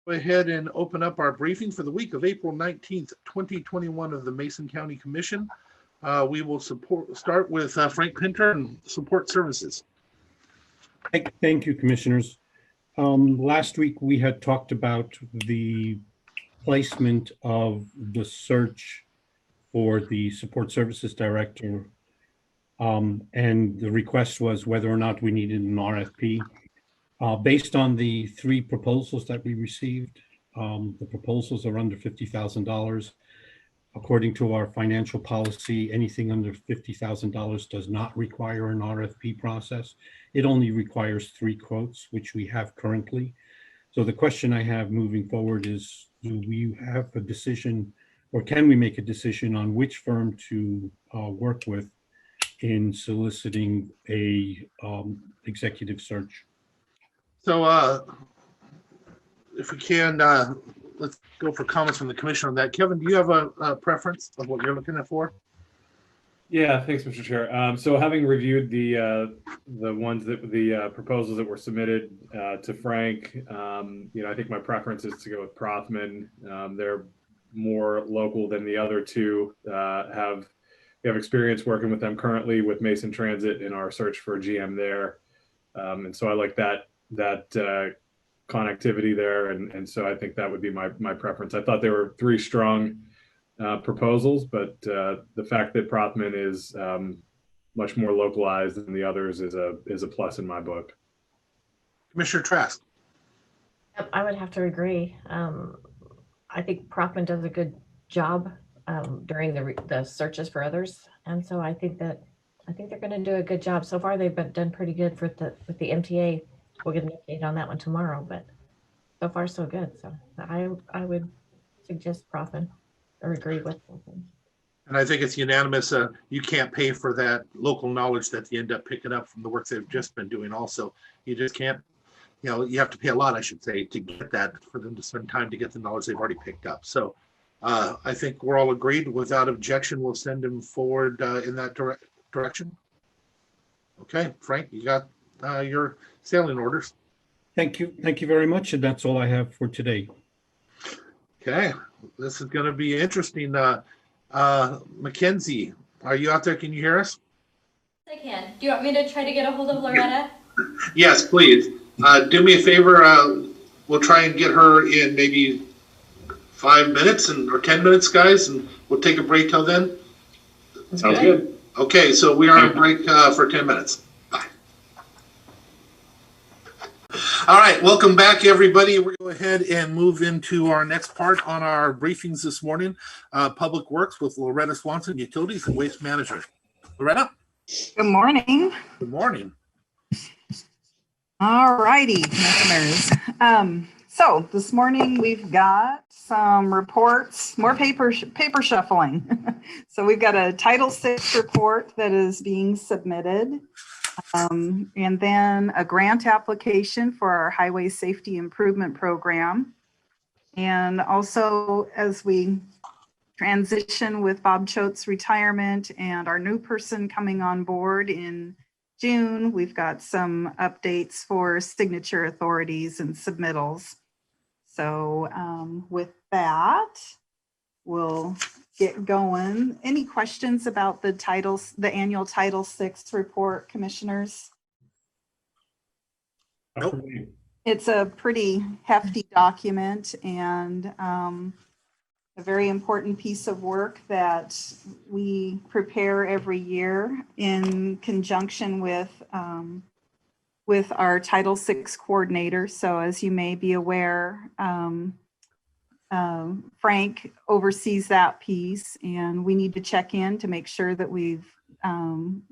Go ahead and open up our briefing for the week of April 19th, 2021 of the Mason County Commission. We will start with Frank Pinter and Support Services. Thank you, Commissioners. Last week we had talked about the placement of the search for the Support Services Director, and the request was whether or not we needed an RFP. Based on the 3 proposals that we received, the proposals are under $50,000. According to our financial policy, anything under $50,000 does not require an RFP process. It only requires 3 quotes, which we have currently. So the question I have moving forward is, do we have a decision, or can we make a decision on which firm to work with in soliciting a executive search? So if we can, let's go for comments from the commission on that. Kevin, do you have a preference of what you're looking at for? Yeah, thanks, Mr. Chair. So having reviewed the proposals that were submitted to Frank, I think my preference is to go with Prothman. They're more local than the other 2. We have experience working with them currently with Mason Transit in our search for a GM there, and so I like that connectivity there, and so I think that would be my preference. I thought there were 3 strong proposals, but the fact that Prothman is much more localized than the others is a plus in my book. Commissioner Trask. I would have to agree. I think Prothman does a good job during the searches for others, and so I think they're going to do a good job. So far, they've done pretty good with the MTA. We'll get an update on that one tomorrow, but so far so good. So I would suggest Prothman, or agree with Prothman. And I think it's unanimous. You can't pay for that local knowledge that you end up picking up from the work they've just been doing. Also, you just can't, you have to pay a lot, I should say, to get that, for them to spend time to get the knowledge they've already picked up. So I think we're all agreed. Without objection, we'll send him forward in that direction. Okay, Frank, you got your sailing orders. Thank you very much, and that's all I have for today. Okay, this is going to be interesting. Mackenzie, are you out there? Can you hear us? I can. Do you want me to try to get a hold of Loretta? Yes, please. Do me a favor. We'll try and get her in maybe 5 minutes or 10 minutes, guys, and we'll take a break till then. Sounds good. Okay, so we are on break for 10 minutes. Bye. All right, welcome back, everybody. We're going to go ahead and move into our next part on our briefings this morning. Public Works with Loretta Swanson, Utilities and Waste Management. Loretta? Good morning. Good morning. All righty, Commissioners. So this morning we've got some reports, more paper shuffling. So we've got a Title VI report that is being submitted, and then a grant application for our Highway Safety Improvement Program. And also, as we transition with Bob Choate's retirement and our new person coming on board in June, we've got some updates for signature authorities and submittals. So with that, we'll get going. Any questions about the annual Title VI report, Commissioners? Nope. It's a pretty hefty document and a very important piece of work that we prepare every year in conjunction with our Title VI coordinator. So as you may be aware, Frank oversees that piece, and we need to check in to make sure that we've,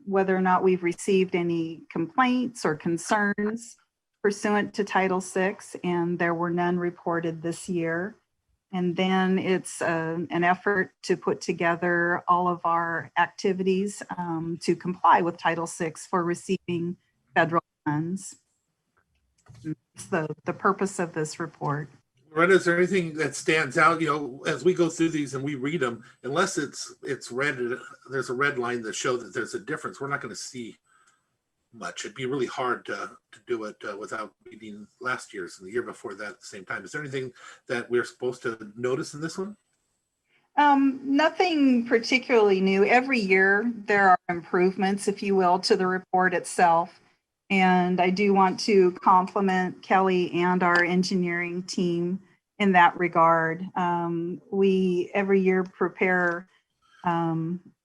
whether or not we've received any complaints or concerns pursuant to Title VI, and there were none reported this year. And then it's an effort to put together all of our activities to comply with Title VI for receiving federal funds. It's the purpose of this report. Loretta, is there anything that stands out, as we go through these and we read them, unless it's red, there's a red line that shows that there's a difference, we're not going to see much. It'd be really hard to do it without meeting last year's and the year before that at the same time. Is there anything that we're supposed to notice in this one? Nothing particularly new. Every year there are improvements, if you will, to the report itself. And I do want to compliment Kelly and our engineering team in that regard. We every year prepare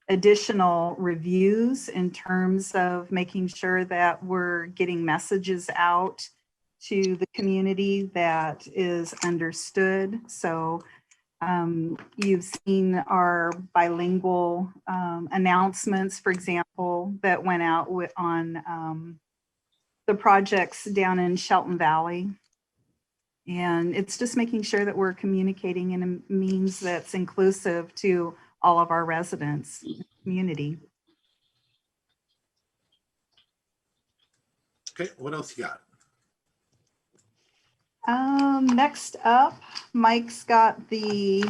additional reviews in terms of making sure that we're getting messages out to the community that is understood. So you've seen our bilingual announcements, for example, that went out on the projects down in Shelton Valley. And it's just making sure that we're communicating in a means that's inclusive to all of our residents in the community. Okay, what else you got? Next up, Mike's got the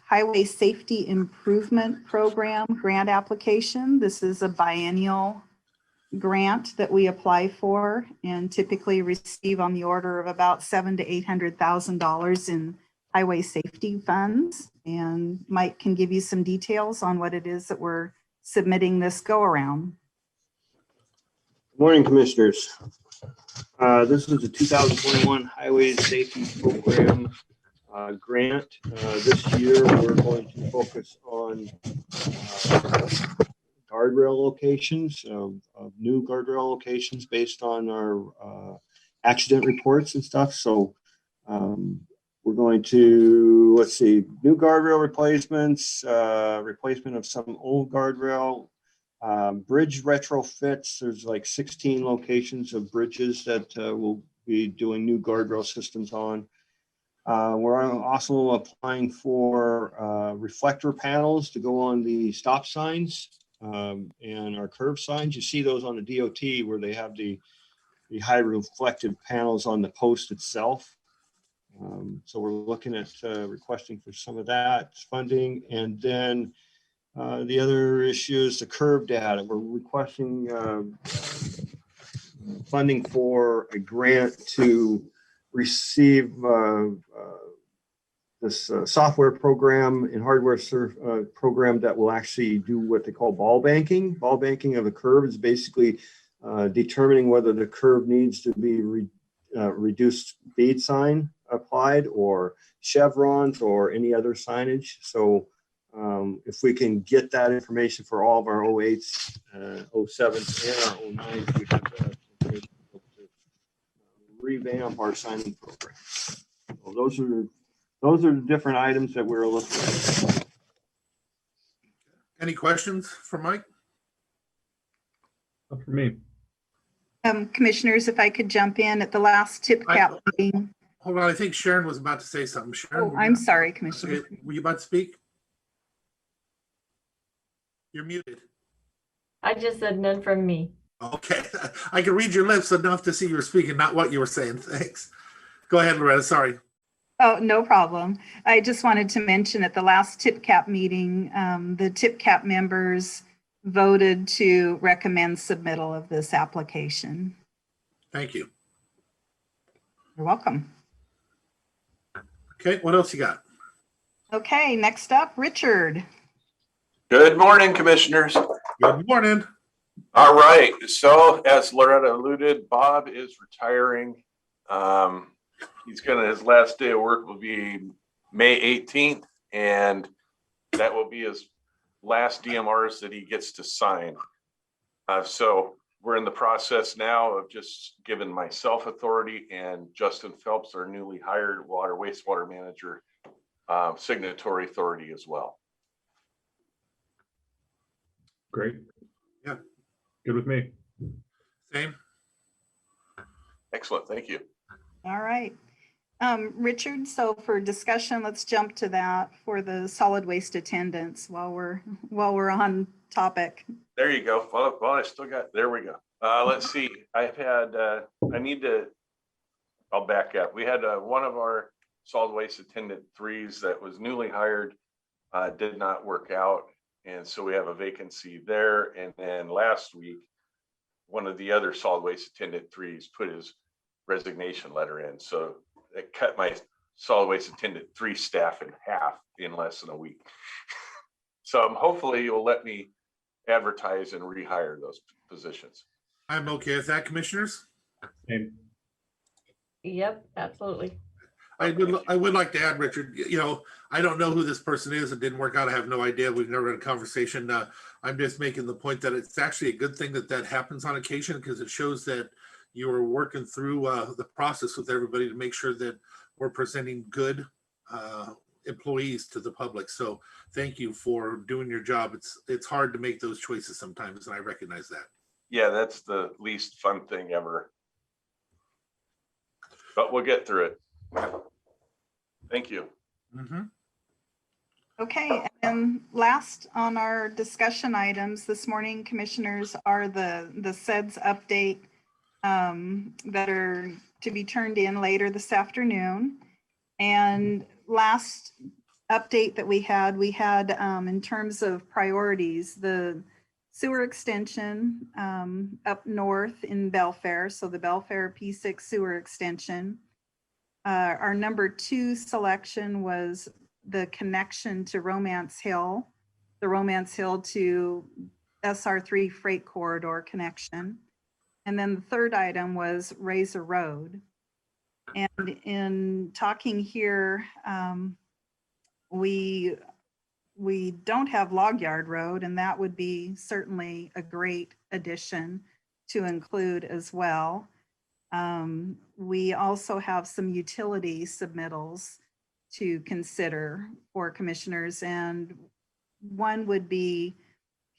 Highway Safety Improvement Program grant application. This is a biennial grant that we apply for and typically receive on the order of about $700,000 to $800,000 in highway safety funds. And Mike can give you some details on what it is that we're submitting this go around. Good morning, Commissioners. This is the 2021 Highway Safety Program grant. This year, we're going to focus on guardrail locations, of new guardrail locations based on our accident reports and stuff. So we're going to, let's see, new guardrail replacements, replacement of some old guardrail, bridge retrofits. There's like 16 locations of bridges that we'll be doing new guardrail systems on. We're also applying for reflector panels to go on the stop signs and our curve signs. You see those on the DOT where they have the high reflective panels on the post itself. So we're looking at requesting for some of that funding. And then the other issue is the curve data. We're requesting funding for a grant to receive this software program and hardware program that will actually do what they call ball banking. Ball banking of a curve is basically determining whether the curve needs to be reduced speed sign applied or chevrons or any other signage. So if we can get that information for all of our 08s, 07s, and our 09s, we have the information to revamp our signing program. So those are the different items that we're looking at. Any questions for Mike? Not for me. Commissioners, if I could jump in at the last TIPCAP meeting. Hold on, I think Sharon was about to say something. Sharon, Oh, I'm sorry, Commissioner. okay, were you about to speak? You're muted. I just said none from me. Okay, I can read your lips enough to see you were speaking, not what you were saying. Thanks. Go ahead, Loretta, sorry. Oh, no problem. I just wanted to mention at the last TIPCAP meeting, the TIPCAP members voted to recommend submittal of this application. Thank you. You're welcome. Okay, what else you got? Okay, next up, Richard. Good morning, Commissioners. Good morning. All right. So as Loretta alluded, Bob is retiring. His last day of work will be May 18th, and that will be his last DMRs that he gets to sign. So we're in the process now of just giving myself authority and Justin Phelps, our newly hired wastewater manager, signatory authority as well. Great. Yeah. Good with me. Same. Excellent. Thank you. All right. Richard, so for discussion, let's jump to that for the solid waste attendance while we're on topic. There you go. Well, I still got, there we go. Let's see. I've had, I'll back up. We had one of our solid waste attendant 3s that was newly hired, did not work out. And so we have a vacancy there. And then last week, one of the other solid waste attendant threes put his resignation letter in. So it cut my solid waste attendant 3 staff in half in less than a week. So hopefully you'll let me advertise and rehire those positions. I'm okay with that, commissioners. And Yep, absolutely. I would like to add, Richard, I don't know who this person is. It didn't work out. I have no idea. We've never had a conversation. I'm just making the point that it's actually a good thing that that happens on occasion, because it shows that you are working through the process with everybody to make sure that we're presenting good employees to the public. So thank you for doing your job. It's hard to make those choices sometimes, and I recognize that. Yeah, that's the least fun thing ever. But we'll get through it. Thank you. Mm-hmm. Okay, and last on our discussion items this morning, commissioners, are the SEDS update that are to be turned in later this afternoon. And last update that we had in terms of priorities, the sewer extension up north in Belfair, so the Belfair P6 sewer extension. Our number 2 selection was the connection to Romance Hill, the Romance Hill to SR3 freight corridor connection. And then the third item was Razor Road. And in talking here, we don't have Log Yard Road, and that would be certainly a great addition to include as well. We also have some utility submittals to consider for commissioners, and one would be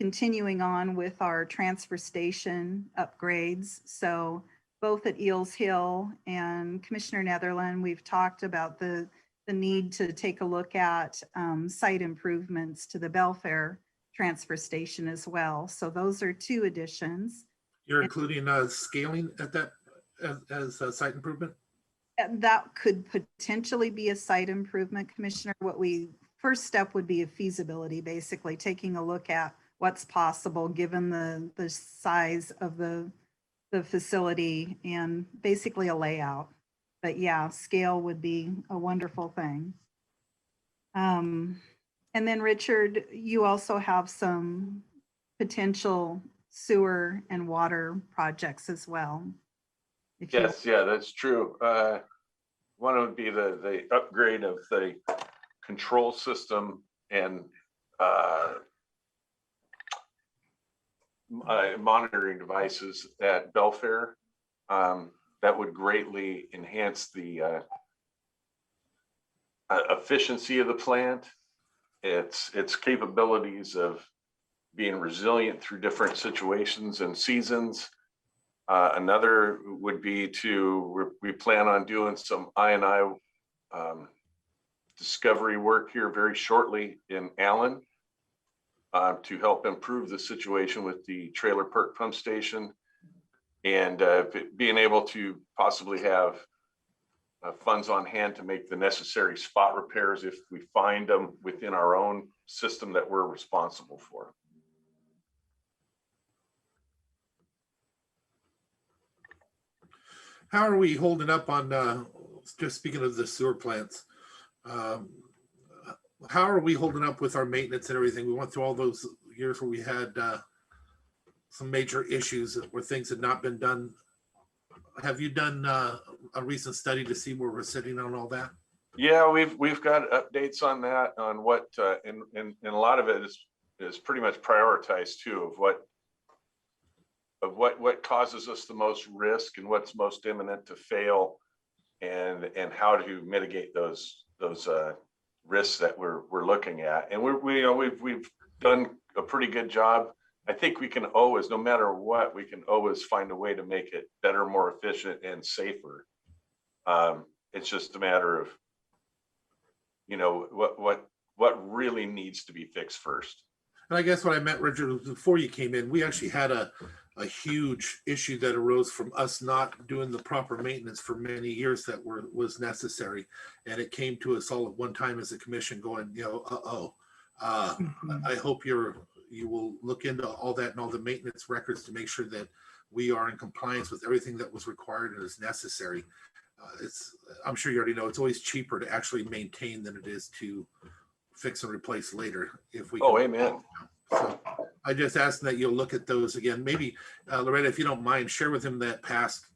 continuing on with our transfer station upgrades. So both at Eels Hill and Commissioner Netherland, we've talked about the need to take a look at site improvements to the Belfair transfer station as well. So those are 2 additions. You're including scaling at that as a site improvement? That could potentially be a site improvement, Commissioner. First step would be a feasibility, basically taking a look at what's possible given the size of the facility and basically a layout. But yeah, scale would be a wonderful thing. And then Richard, you also have some potential sewer and water projects as well. Yes, yeah, that's true. One would be the upgrade of the control system and monitoring devices at Belfair. That would greatly enhance the efficiency of the plant, its capabilities of being resilient through different situations and seasons. Another would be we plan on doing some I&I discovery work here very shortly in Allen to help improve the situation with the trailer perk pump station, and being able to possibly have funds on hand to make the necessary spot repairs if we find them within our own system that we're responsible for. How are we holding up on, just speaking of the sewer plants, how are we holding up with our maintenance and everything? We went through all those years where we had some major issues where things had not been done. Have you done a recent study to see where we're sitting on all that? Yeah, we've got updates on that, on what, and a lot of it is pretty much prioritized too, of what causes us the most risk and what's most imminent to fail, and how to mitigate those risks that we're looking at. And we've done a pretty good job. I think we can always, no matter what, we can always find a way to make it better, more efficient, and safer. It's just a matter of, what really needs to be fixed first. And I guess what I meant, Richard, before you came in, we actually had a huge issue that arose from us not doing the proper maintenance for many years that was necessary. And it came to us all at one time as a commission going, I hope you will look into all that and all the maintenance records to make sure that we are in compliance with everything that was required and is necessary. I'm sure you already know, it's always cheaper to actually maintain than it is to fix and replace later. If we Oh, can. amen. So I just ask that you'll look at those again. Maybe Loretta, if you don't mind, share with him that past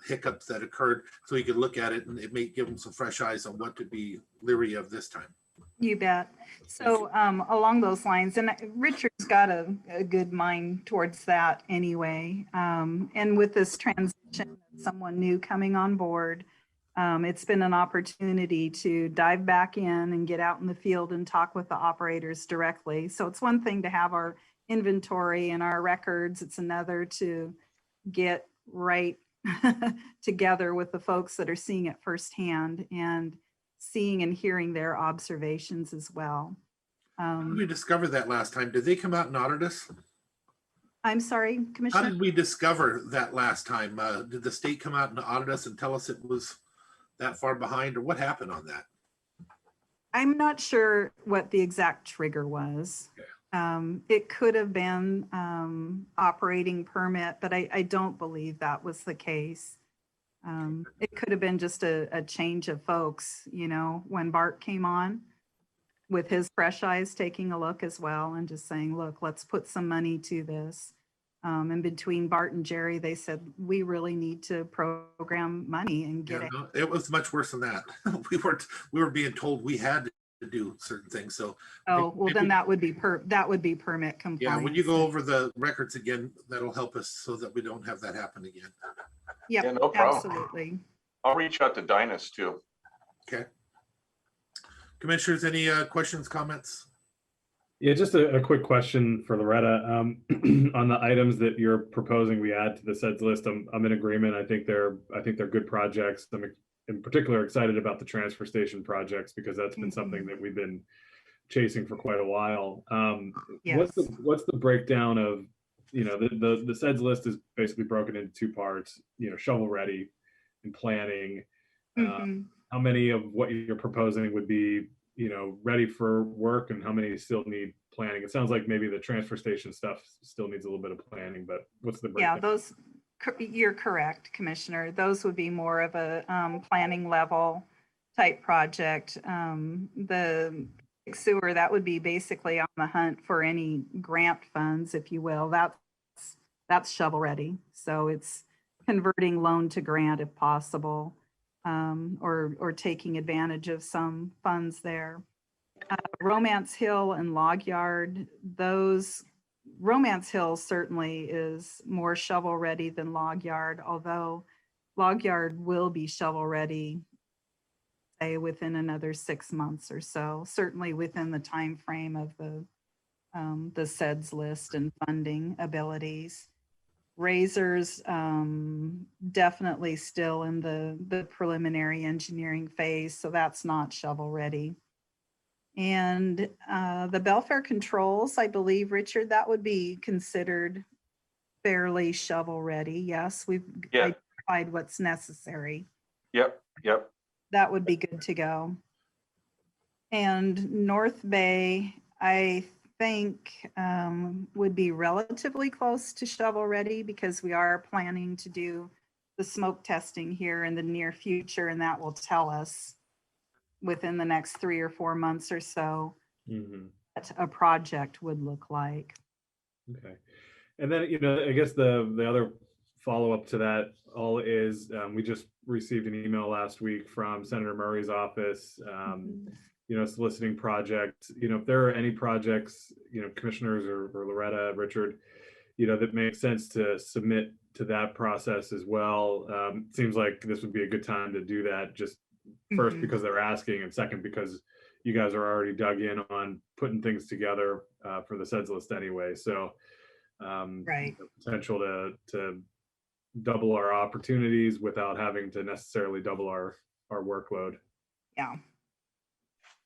hiccups that occurred so he could look at it, and it may give him some fresh eyes on what to be leery of this time. You bet. So along those lines, and Richard's got a good mind towards that anyway. And with this transition, someone new coming on board, it's been an opportunity to dive back in and get out in the field and talk with the operators directly. So it's one thing to have our inventory and our records. It's another to get right together with the folks that are seeing it firsthand and seeing and hearing their observations as well. How did we discover that last time? Did they come out and audit us? I'm sorry, How Commissioner. did we discover that last time? Did the state come out and audit us and tell us it was that far behind, or what happened on that? I'm not sure what the exact trigger was. It could have been operating permit, but I don't believe that was the case. It could have been just a change of folks, you know, when Bart came on with his fresh eyes taking a look as well and just saying, look, let's put some money to this. And between Bart and Jerry, they said, we really need to program money and get Yeah, it. no, it was much worse than that. We were being told we had to do certain things. So Oh, well, then maybe- that would be permit compliance. yeah, when you go over the records again, that'll help us so that we don't have that happen again. Yep, Yeah, no problem. absolutely. I'll reach out to Dynas too. Okay. Commissioners, any questions, comments? Yeah, just a quick question for Loretta. On the items that you're proposing we add to the SEDS list, I'm in agreement. I think they're good projects. I'm in particular excited about the transfer station projects because that's been something that we've been chasing for quite a while. Yes. What's the breakdown of, you know, the SEDS list is basically broken into two parts, you know, shovel ready and planning. Mhm. How many of what you're proposing would be, you know, ready for work, and how many still need planning? It sounds like maybe the transfer station stuff still needs a little bit of planning, but what's the breakdown? Yeah, you're correct, Commissioner. Those would be more of a planning level type project. The sewer, that would be basically on the hunt for any grant funds, if you will. That's shovel ready. So it's converting loan to grant if possible, or taking advantage of some funds there. Romance Hill and Log Yard, Romance Hill certainly is more shovel ready than Log Yard, although Log Yard will be shovel ready, say within another 6 months or so, certainly within the time frame of the SEDS list and funding abilities. Razors, definitely still in the preliminary engineering phase, so that's not shovel ready. And the Belfair controls, I believe, Richard, that would be considered fairly shovel ready. Yes, we've Yeah. identified what's necessary. Yep. That would be good to go. And North Bay, I think would be relatively close to shovel ready because we are planning to do the smoke testing here in the near future, and that will tell us within the next 3 or 4 months or so what a project would look like. Okay. And then, you know, I guess the other follow-up to that all is we just received an email last week from Senator Murray's office, you know, soliciting projects. You know, if there are any projects, you know, commissioners or Loretta, Richard, you know, that make sense to submit to that process as well. Seems like this would be a good time to do that, just first because they're asking, and second because you guys are already dug in on putting things together for the SEDS list anyway. So Right. the potential to double our opportunities without having to necessarily double our workload. Yeah.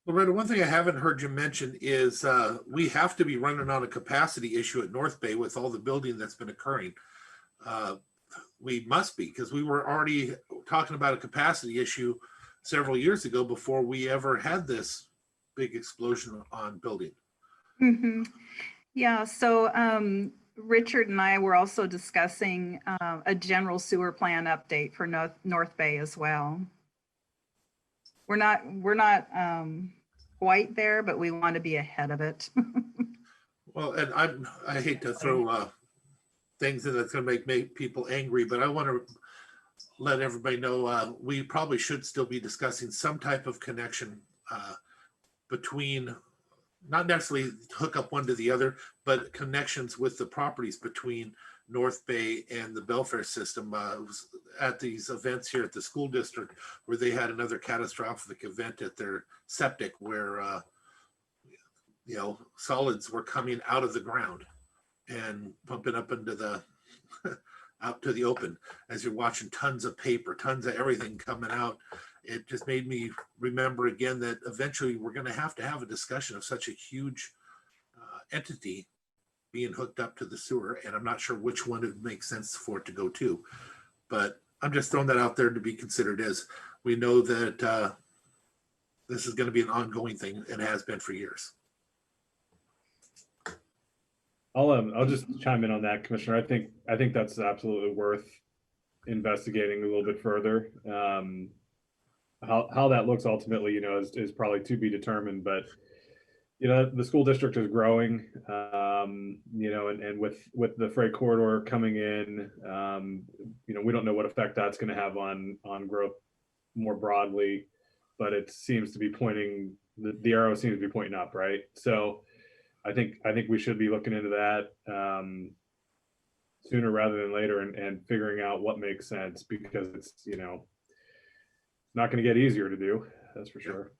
Loretta, one thing I haven't heard you mention is we have to be running on a capacity issue at North Bay with all the building that's been occurring. We must be, because we were already talking about a capacity issue several years ago before we ever had this big explosion on building. Yeah, so Richard and I were also discussing a general sewer plan update for North Bay as well. We're not quite there, but we want to be ahead of it. Well, and I hate to throw things in that's going to make people angry, but I want to let everybody know we probably should still be discussing some type of connection between, not necessarily hook up one to the other, but connections with the properties between North Bay and the Belfair system. Was at these events here at the school district where they had another catastrophic event at their septic where solids were coming out of the ground and pumping up into the out to the open. As you're watching tons of paper, tons of everything coming out, it just made me remember again that eventually we're going to have a discussion of such a huge entity being hooked up to the sewer, and I'm not sure which one it makes sense for it to go to, but I'm just throwing that out there to be considered, as we know that this is going to be an ongoing thing and has been for years. I'll just chime in on that, Commissioner. I think that's absolutely worth investigating a little bit further. How that looks ultimately, is probably to be determined. But the school district is growing, and with the freight corridor coming in, we don't know what effect that's going to have on growth more broadly, but it seems to be pointing, the arrow seems to be pointing up, right? So I think we should be looking into that sooner rather than later and figuring out what makes sense, because it's not going to get easier to do, that's for sure.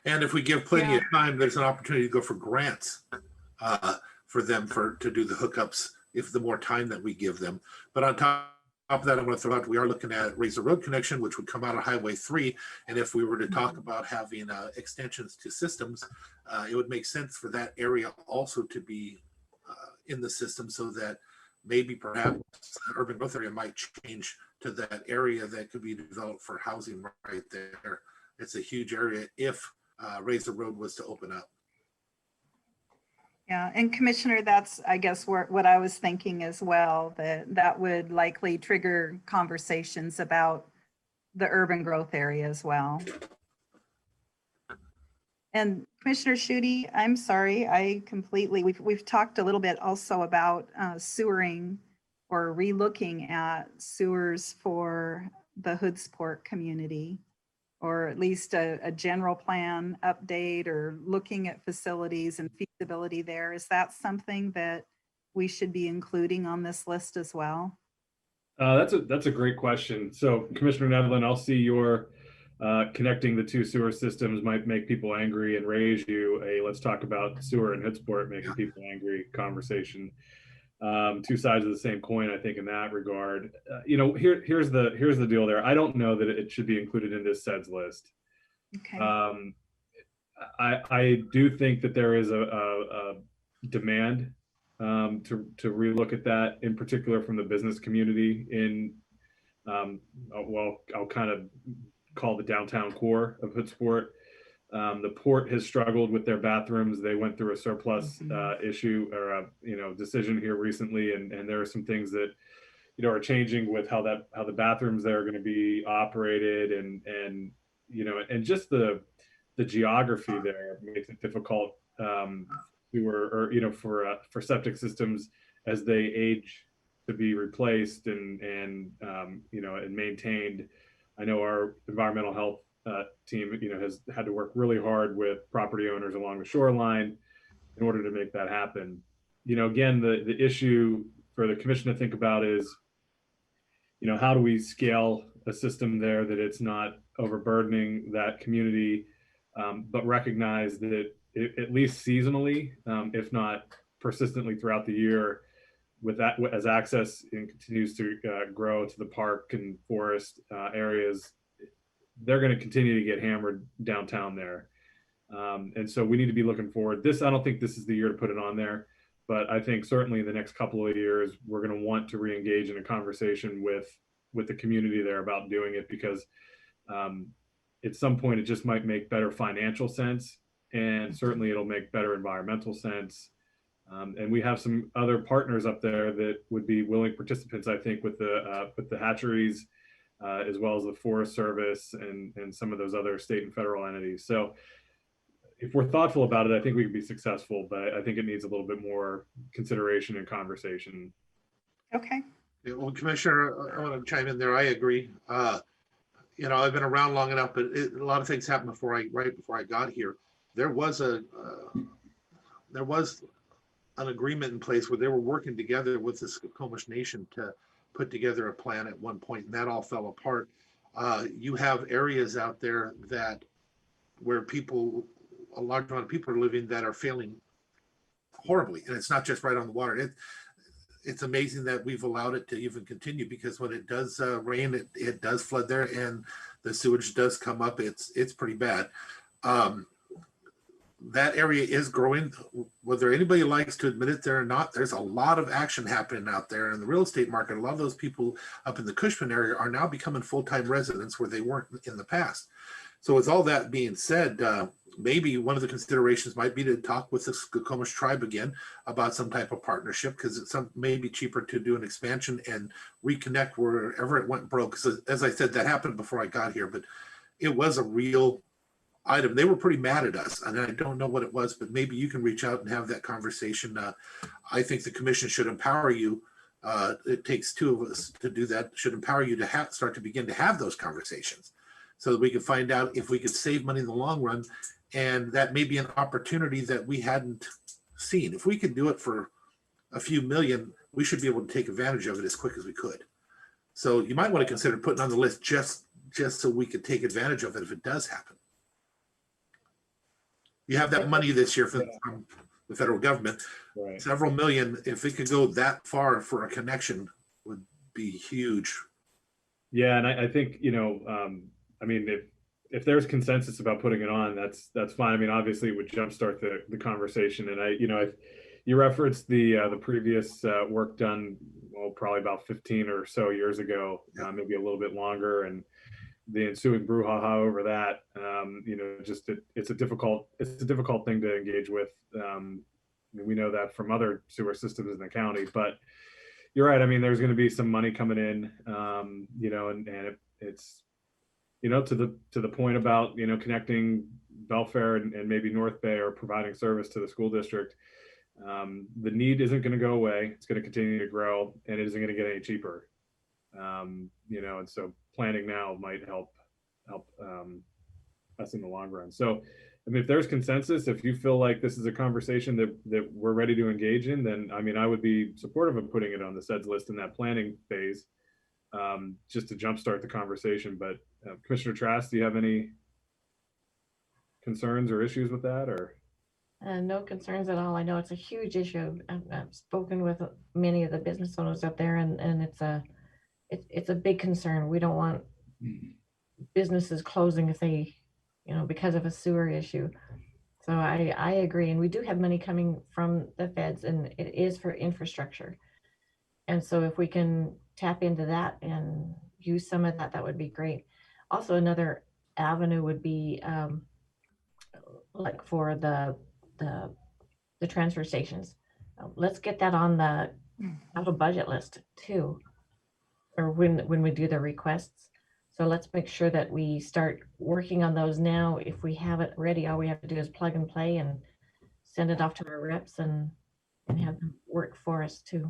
And if we give plenty of time, there's an opportunity to go for grants for them to do the hookups, if the more time that we give them. But on top of that, I'm going to throw out, we are looking at Razor Road connection, which would come out of Highway 3. And if we were to talk about having extensions to systems, it would make sense for that area also to be in the system, so that maybe perhaps the urban growth area might change to that area that could be developed for housing right there. It's a huge area if Razor Road was to open up. Yeah, and Commissioner, that's, I guess, what I was thinking as well, that would likely trigger conversations about the urban growth area as well. And Commissioner Schutte, I'm sorry, we've talked a little bit also about sewering, or relooking at sewers for the Hoodsport community, or at least a general plan update, or looking at facilities and feasibility there. Is that something that we should be including on this list as well? That's a great question. So Commissioner Nevlin, I'll see your connecting the two sewer systems might make people angry and raise you a let's talk about sewer and Hoodsport making people angry conversation. Two sides of the same coin, I think, in that regard. Here's the deal there. I don't know that it should be included in this SEDS list. Okay. I do think that there is a demand to relook at that, in particular from the business community in, I'll kind of call the downtown core of Hoodsport. The port has struggled with their bathrooms. They went through a surplus issue, or a decision here recently, and there are some things that are changing with how the bathrooms there are going to be operated, and just the geography there makes it difficult for septic systems as they age to be replaced and maintained. I know our environmental health team, has had to work really hard with property owners along the shoreline in order to make that happen. Again, the issue for the commission to think about is, how do we scale a system there that it's not overburdening that community, but recognize that at least seasonally, if not persistently throughout the year, with that, as access continues to grow to the park and forest areas, they're going to continue to get hammered downtown there. And so we need to be looking forward. I don't think this is the year to put it on there, but I think certainly in the next couple of years, we're going to want to re-engage in a conversation with the community there about doing it, because at some point it just might make better financial sense, and certainly it'll make better environmental sense. And we have some other partners up there that would be willing participants, I think, with the hatcheries, as well as the Forest Service and some of those other state and federal entities. So if we're thoughtful about it, I think we can be successful, but I think it needs a little bit more consideration and conversation. Okay. Yeah, well, Commissioner, I want to chime in there. I agree. You know, I've been around long enough, but a lot of things happened right before I got here. There was an agreement in place where they were working together with the Skokomish Nation to put together a plan at one point, and that all fell apart. You have areas out there where a large amount of people are living that are failing horribly, and it's not just right on the water. It's amazing that we've allowed it to even continue, because when it does rain, it does flood there, and the sewage does come up. It's pretty bad. That area is growing. Whether anybody likes to admit it there or not, there's a lot of action happening out there in the real estate market. A lot of those people up in the Cushman area are now becoming full-time residents where they weren't in the past. So with all that being said, maybe one of the considerations might be to talk with the Skokomish tribe again about some type of partnership, because it may be cheaper to do an expansion and reconnect wherever it went broke. Because as I said, that happened before I got here, but it was a real item. They were pretty mad at us, and I don't know what it was, but maybe you can reach out and have that conversation. I think the commission should empower you. It takes two of us to do that. Should empower you to start to begin to have those conversations, so that we can find out if we could save money in the long run. And that may be an opportunity that we hadn't seen. If we could do it for a few million, we should be able to take advantage of it as quick as we could. So you might want to consider putting on the list just so we could take advantage of it if it does happen. You have that money this year from the federal government, Right. several million. If it could go that far for a connection, would be huge. Yeah, and I think, you know, I mean, if there's consensus about putting it on, that's fine. I mean, obviously it would jumpstart the conversation. And you referenced the previous work done, well, probably about 15 or so years ago, maybe a little bit longer, and the ensuing brouhaha over that. You know, just it's a difficult thing to engage with. We know that from other sewer systems in the county, but you're right. I mean, there's going to be some money coming in, you know, and it's, you know, to the point about, you know, connecting Belfair and maybe North Bay, or providing service to the school district. The need isn't going to go away. It's going to continue to grow, and it isn't going to get any cheaper. You know, and so planning now might help us in the long run. So, I mean, if there's consensus, if you feel like this is a conversation that we're ready to engage in, then I mean, I would be supportive of putting it on the SEDS list in that planning phase, just to jumpstart the conversation. But Commissioner Trask, do you have any concerns or issues with that, or? No concerns at all. I know it's a huge issue. I've spoken with many of the business owners up there, and it's a big concern. We don't want businesses closing if they, you know, because of a sewer issue. So I agree. And we do have money coming from the feds, and it is for infrastructure. And so if we can tap into that and use some of that, that would be great. Also, another avenue would be like for the transfer stations. Let's get that on the out of budget list too, or when we do the requests. So let's make sure that we start working on those now. If we have it ready, all we have to do is plug and play and send it off to our reps and have them work for us too.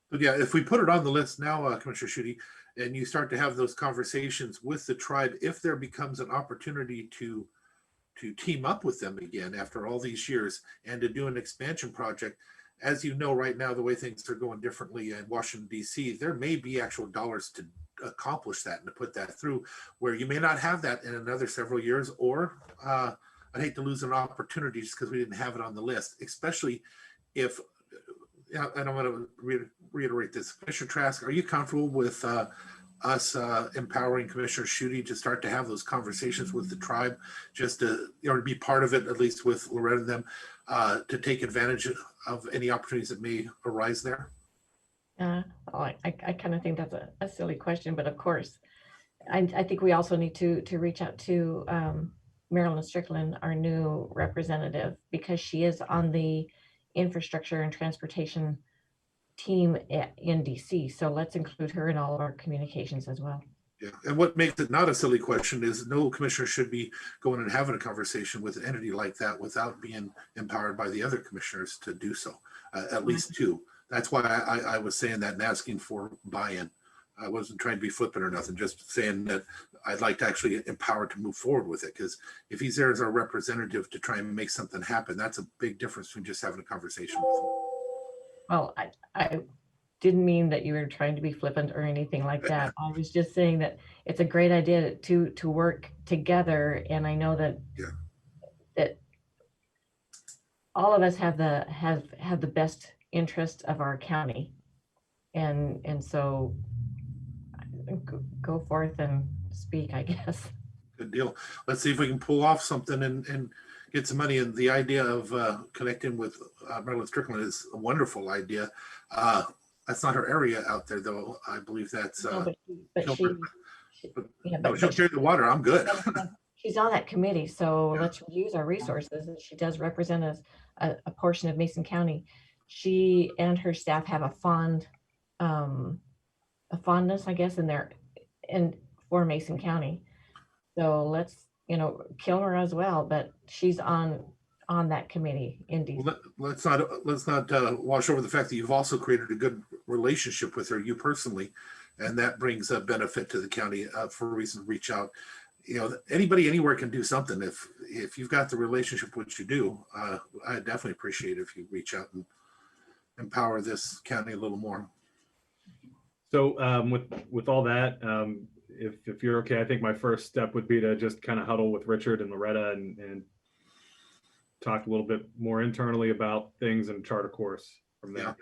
But yeah, if we put it on the list now, Commissioner Schutte, and you start to have those conversations with the tribe, if there becomes an opportunity to team up with them again after all these years and to do an expansion project, as you know, right now, the way things are going differently in Washington, D.C., there may be actual dollars to accomplish that and to put that through, where you may not have that in another several years, or I'd hate to lose an opportunity just because we didn't have it on the list, especially if, and I'm going to reiterate this, Commissioner Trask, are you comfortable with us empowering Commissioner Schutte to start to have those conversations with the tribe, just to, you know, to be part of it, at least with Loretta and them, to take advantage of any opportunities that may arise there? I kind of think that's a silly question, but of course, I think we also need to reach out to Marilyn Strickland, our new representative, because she is on the infrastructure and transportation team in DC. So let's include her in all of our communications as well. Yeah, and what makes it not a silly question is no commissioner should be going and having a conversation with an entity like that without being empowered by the other commissioners to do so, at least two. That's why I was saying that and asking for buy-in. I wasn't trying to be flippant or nothing, just saying that I'd like to actually empower to move forward with it. Because if he's there as our representative to try and make something happen, that's a big difference from just having a conversation with him. Well, I didn't mean that you were trying to be flippant or anything like that. I was just saying that it's a great idea to work together. And I know that that all of us have the best interest of our county. And so go forth and speak, I guess. Good deal. Let's see if we can pull off something and get some money. And the idea of connecting with Marilyn Strickland is a wonderful idea. That's not her area out there, though. I believe that's. No, but she'll carry the water. I'm good. She's on that committee, so let's use our resources. She does represent us a portion of Mason County. She and her staff have a fondness, I guess, for Mason County. So let's, kill her as well. But she's on that committee in DC. Let's not wash over the fact that you've also created a good relationship with her, you personally, and that brings a benefit to the county for a reason to reach out. Anybody anywhere can do something. If you've got the relationship, which you do, I definitely appreciate it if you reach out and empower this county a little more. So with all that, if you're okay, I think my first step would be to just kind of huddle with Richard and Loretta and talk a little bit more internally about things and chart a course from there. Yeah.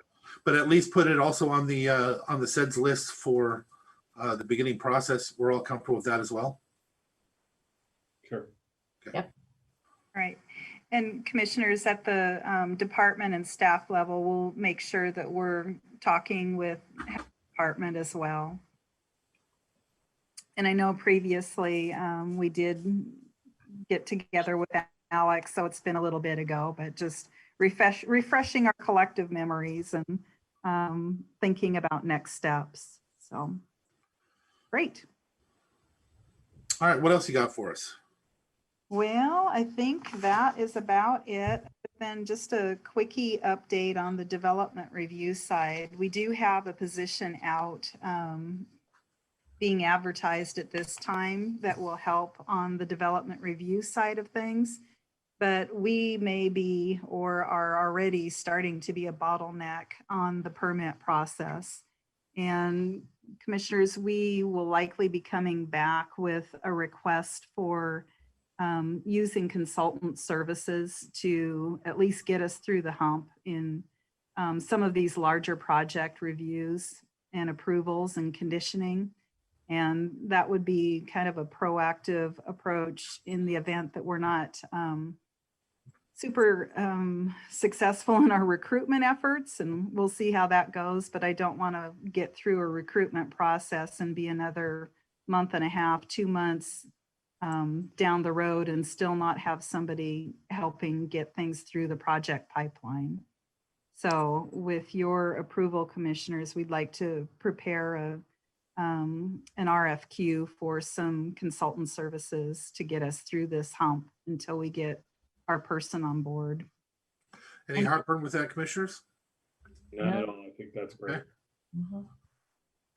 But at least put it also on the SEDS list for the beginning process. We're all comfortable with that as well. Sure. Okay. Yep. Right. And commissioners at the department and staff level, we'll make sure that we're talking with the department as well. And I know previously we did get together with Alex, so it's been a little bit ago, but just refreshing our collective memories and thinking about next steps. So great. All right, what else you got for us? Well, I think that is about it. Then just a quickie update on the development review side. We do have a position out being advertised at this time that will help on the development review side of things. But we may be or are already starting to be a bottleneck on the permit process. And commissioners, we will likely be coming back with a request for using consultant services to at least get us through the hump in some of these larger project reviews and approvals and conditioning. And that would be kind of a proactive approach in the event that we're not super successful in our recruitment efforts, and we'll see how that goes. But I don't want to get through a recruitment process and be another month and a half, 2 months down the road and still not have somebody helping get things through the project pipeline. So with your approval, commissioners, we'd like to prepare an RFQ for some consultant services to get us through this hump until we get our person on board. Any heartburn with that, commissioners? Not at all. I think that's great. Mhm.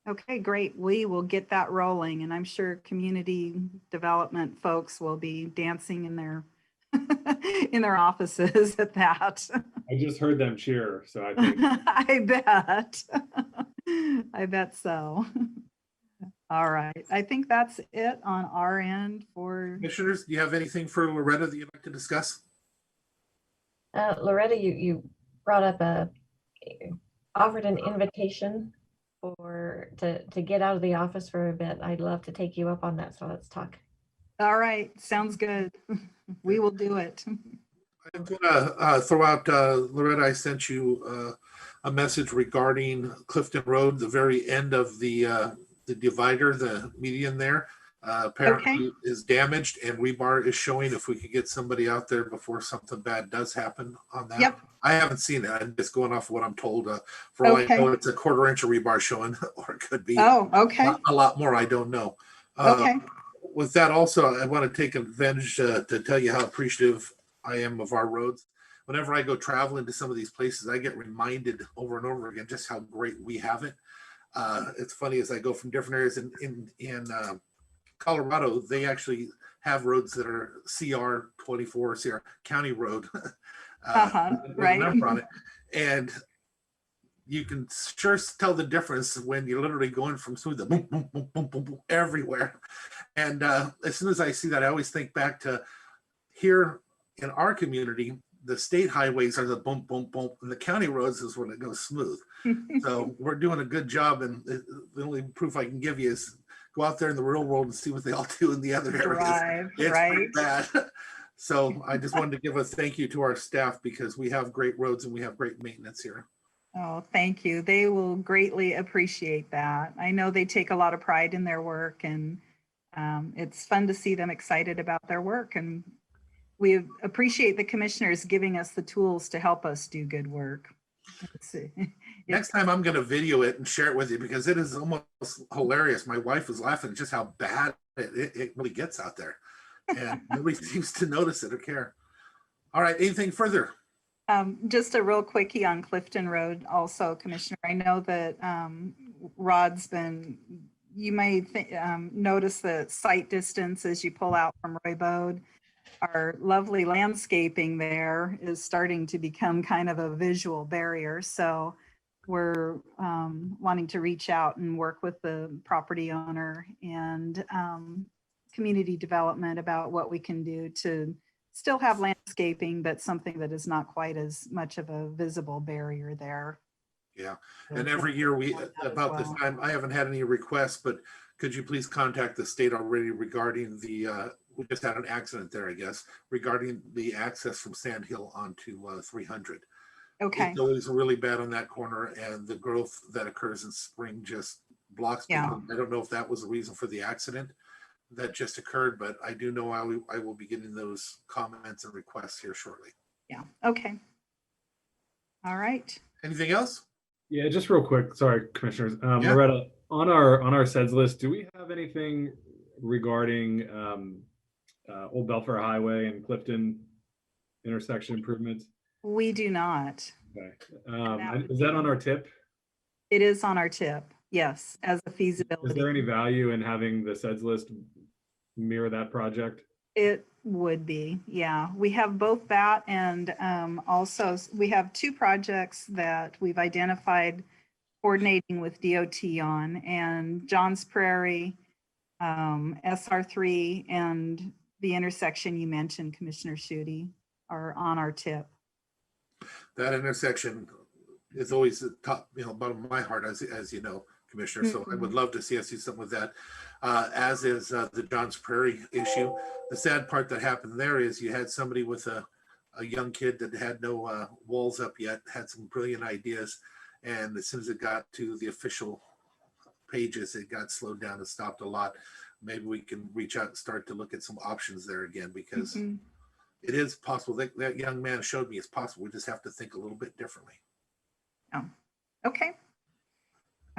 Okay, great. We will get that rolling, and I'm sure community development folks will be dancing in their in their offices at that. I just heard them cheer, so I think I bet. I bet so. All right. I think that's it on our end for. Commissioners, do you have anything for Loretta that you'd like to discuss? Loretta, you brought up offered an invitation to get out of the office for a bit. I'd love to take you up on that. So let's talk. All right. Sounds good. We will do it. I'm gonna throw out, Loretta, I sent you a message regarding Clifton Road, the very end of the divider, the median there. Apparently is damaged and rebar is showing. If we could get somebody out there before something bad does happen on that. Yep. I haven't seen it. I'm just going off what I'm told. For all I know, it's a 1/4 inch of rebar showing, or it could be Oh, okay. a lot more. I don't know. Okay. With that, also, I want to take advantage to tell you how appreciative I am of our roads. Whenever I go traveling to some of these places, I get reminded over and over again just how great we have it. It's funny as I go from different areas in Colorado, they actually have roads that are CR 24, CR County Road, with a Right. number on it, and you can sure tell the difference when you're literally going from smooth to boom, boom, boom, boom, boom, boom, everywhere. And as soon as I see that, I always think back to here in our community. The state highways are the boom, boom, boom, and the county roads is when it goes smooth. So we're doing a good job, and the only proof I can give you is go out there in the real world and see what they all do in the other areas. Drive, It's right. pretty bad. So I just wanted to give a thank you to our staff because we have great roads and we have great maintenance here. Oh, thank you. They will greatly appreciate that. I know they take a lot of pride in their work, and it's fun to see them excited about their work. And we appreciate the commissioners giving us the tools to help us do good work. Next time I'm going to video it and share it with you because it is almost hilarious. My wife was laughing just how bad it really gets out there, and nobody seems to notice it or care. All right, anything further? Just a real quickie on Clifton Road also, Commissioner. I know that Rod's been, you may notice the sight distance as you pull out from Roybode. Our lovely landscaping there is starting to become kind of a visual barrier. So we're wanting to reach out and work with the property owner and community development about what we can do to still have landscaping, but something that is not quite as much of a visible barrier there. Yeah, and every year we, about this time, I haven't had any requests, but could you please contact the state already regarding the, we just had an accident there, I guess, regarding the access from Sand Hill onto 300. Okay. It's always really bad on that corner, and the growth that occurs in spring just blocks people. I don't know if that was the reason for the accident that just occurred, but I do know I will be getting those comments and requests here shortly. Yeah. Okay. All right. Anything else? Yeah, just real quick. Sorry, commissioners. Yeah. Loretta, on our SEDS list, do we have anything regarding Old Belfair Highway and Clifton intersection improvements? We do not. Okay. Is that on our tip? It is on our tip. Yes, as a feasibility. Is there any value in having the SEDS list mirror that project? It would be, yeah. We have both that and also we have two projects that we've identified coordinating with DOT on, and Johns Prairie, SR3, and the intersection you mentioned, Commissioner Schutte, are on our tip. That intersection is always the top, bottom of my heart, as you know, Commissioner. So I would love to see us do something with that, as is the Johns Prairie issue. The sad part that happened there is you had somebody with a young kid that had no walls up yet, had some brilliant ideas. And as soon as it got to the official pages, it got slowed down and stopped a lot. Maybe we can reach out and start to look at some options there again, because it is possible. That young man showed me it's possible. We just have to think a little bit differently. Oh, okay.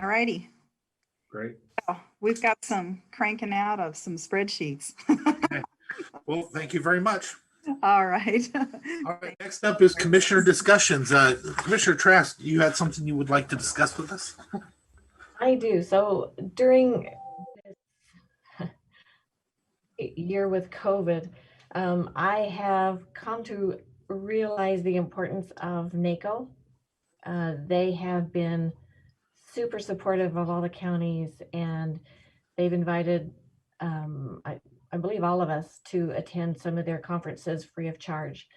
All righty. Great. Oh, we've got some cranking out of some spreadsheets. Okay. Well, thank you very much. All right. All right. Next up is commissioner discussions. Commissioner Trask, you had something you would like to discuss with us? I do. So during this year with COVID, I have come to realize the importance of NACO. They have been super supportive of all the counties, and they've invited, I believe, all of us to attend some of their conferences free of charge.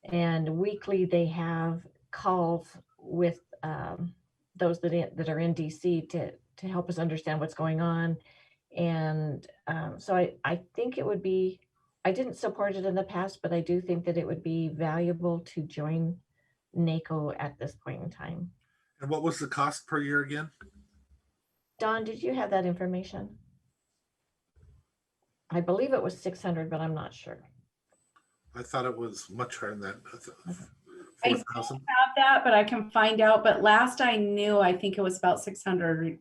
And weekly they have calls with those that are in DC to help us understand what's going on. And so I think it would be, I didn't support it in the past, but I do think that it would be valuable to join NACO at this point in time. And what was the cost per year again? Don, did you have that information? I believe it was 600, but I'm not sure. I thought it was much higher than that. I 4,000. have that, but I can find out. But last I knew, I think it was about 600,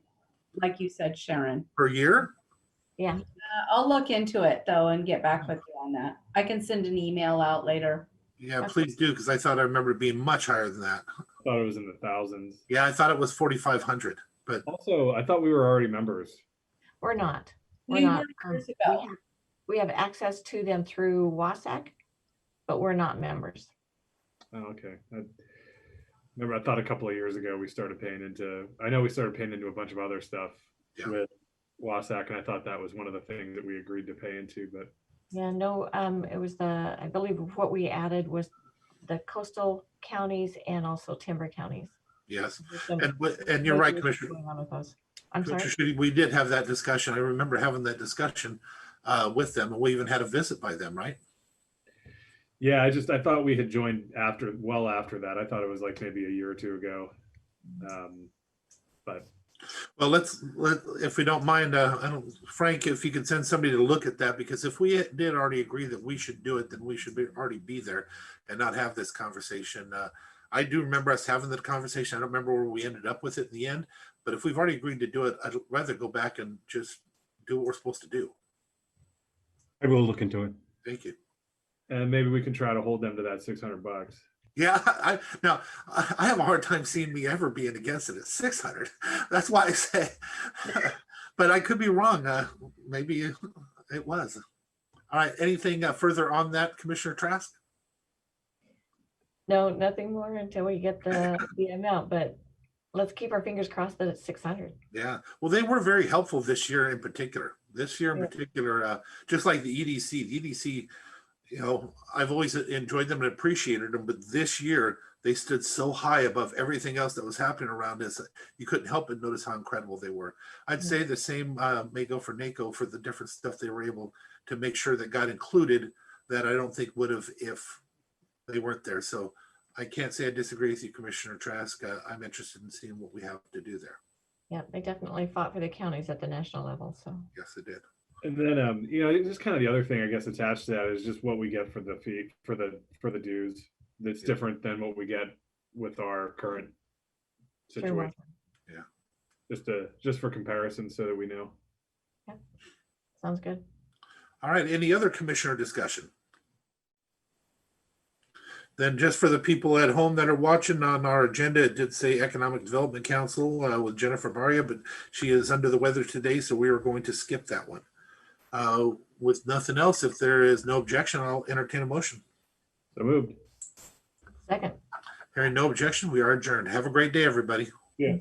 like you said, Sharon. Per year? Yeah, I'll look into it though and get back with you on that. I can send an email out later. Yeah, please do, because I thought I remember it being much higher than that. I thought it was in the thousands. Yeah, I thought it was 4,500, but Also, I thought we were already members. we're not. We're We not. were years We ago. we have access to them through WASAC, but we're not members. Oh, okay. I remember I thought a couple of years ago we started paying into, I know we started paying into a bunch of other stuff Yeah. with WASAC, and I thought that was one of the things that we agreed to pay into, but Yeah, no, it was I believe what we added was the coastal counties and also timber counties. yes. There's some And you're right, major issues Commissioner. going on with those. I'm sorry. Commissioner Shute, we did have that discussion. I remember having that discussion with them, and we even had a visit by them, right? yeah, I thought we had joined well after that. I thought it was like maybe a year or two ago. But Well, if we don't mind, Frank, if you could send somebody to look at that, because if we did already agree that we should do it, then we should already be there and not have this conversation. I do remember us having that conversation. I don't remember where we ended up with it in the end, but if we've already agreed to do it, I'd rather go back and just do what we're supposed to do. I will look into it. Thank you. and maybe we can try to hold them to that $600. Yeah, I have a hard time seeing me ever being against it at 600. That's why I say, but I could be wrong. Maybe it was. All right. Anything further on that, Commissioner Trask? No, nothing more until we get the amount, but let's keep our fingers crossed that it's 600. Yeah. Well, they were very helpful this year in particular. Just like the EDC. The EDC, I've always enjoyed them and appreciated them, but this year they stood so high above everything else that was happening around us. You couldn't help but notice how incredible they were. I'd say the same may go for NACO for the different stuff they were able to make sure that got included that I don't think would have if they weren't there. So I can't say I disagree with you, Commissioner Trask. I'm interested in seeing what we have to do there. Yeah, they definitely fought for the counties at the national level. So Yes, they did. And then, just kind of the other thing, I guess, attached to that is just what we get for the fee, for the dues. That's different than what we get with our current sure, situation. Yeah. Just for comparison, so that we know. yeah, sounds good. All right. Any other commissioner discussion? Then just for the people at home that are watching on our agenda, it did say Economic Development Council with Jennifer Baria, but she is under the weather today, so we are going to skip that one. With nothing else, if there is no objection, I'll entertain a motion. So moved. Second. Hearing no objection, we are adjourned. Have a great day, everybody. Yeah.